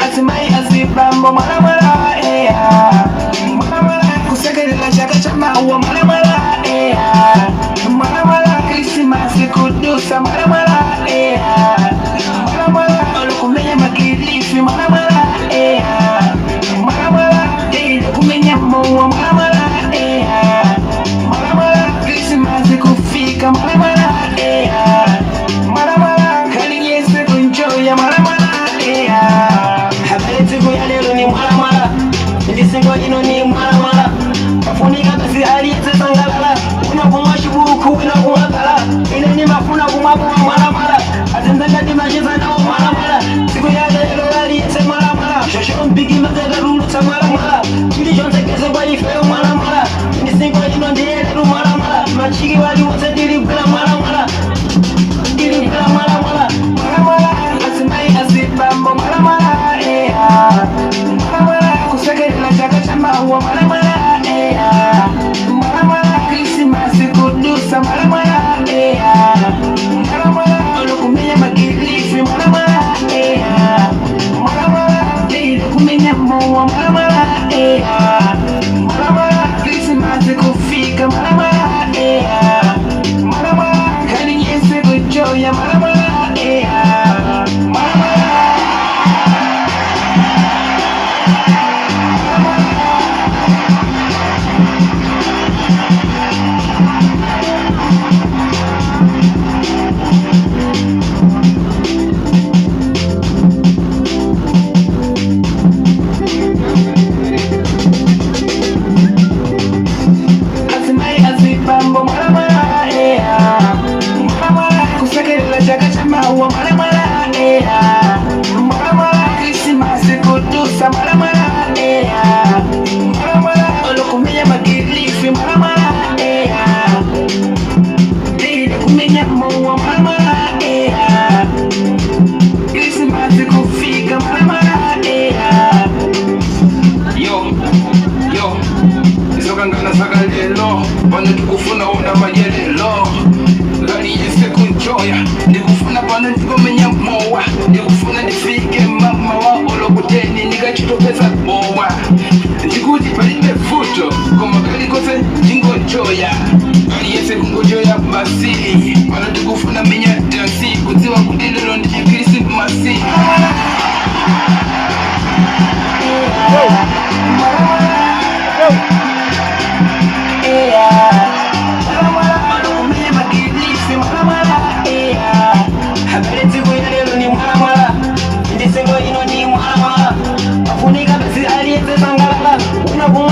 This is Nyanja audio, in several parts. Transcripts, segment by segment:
Asimai asibambo malamala malamala kusekelela shaka chama uwa malamala malamala Krismasi kudusa malamala malamala olukumenya makilifi malamala malamala kumenya muwa malamala malamala Krismasi kufika malamala malamala kaliyese kunjoya malamala habari ya leo ni malamala ndisingo ino ni malamala kafunika basi aliyete sangalala unakumwa shibuku unakumwakala ine ni mafuna kumwakuwa malamala atenzanga dimajeza nao malamala siku ya leo aliyete malamala shosho mpigi mazega ruluta malamala chili jonte kese kwa ifeo malamala ndisingo ino ndiye leo malamala machigi wali wote dilibula malamala dilibula malamala malamala asimai asibambo malamala malamala kusekelela shaka chama uwa malamala malamala Krismasi kudusa malamala malamala olukumenya makilifi malamala malamala kumenya muwa malamala malamala Krismasi kufika malamala malamala kaliyese kujoya malamala malamala Krismasi kudusa malamala malamala olukumenya makilifi malamala kumenya muwa malamala Krismasi kufika malamala yo isokangana sakalelo bana tukufuna una majelelo gari yese kunjoya ndikufuna bana ndikomenya mowa ndikufuna ndifike mama wa olokuteni nikachitopeza mowa ndikuti palibe futo koma kali kose ndingojoya gari yese kungojoya basi bana tukufuna menya dansi kuziwa kudilelo ndi Krismasi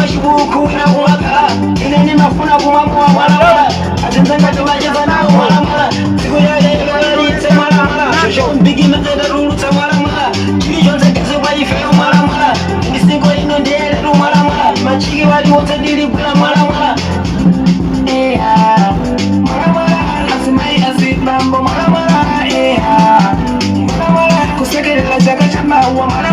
shibuku unakumwakala ine ni mafuna kumwakuwa malamala atenzanga tumajeza nao malamala siku ya leo aliyete malamala shosho mpigi mazega ruluta malamala chili jonte kese kwa ifeo malamala ndisingo ino ndiye leru malamala machigi wali wote dilibula malamala malamala asimai asibambo malamala malamala kusekelela shaka chama uwa malamala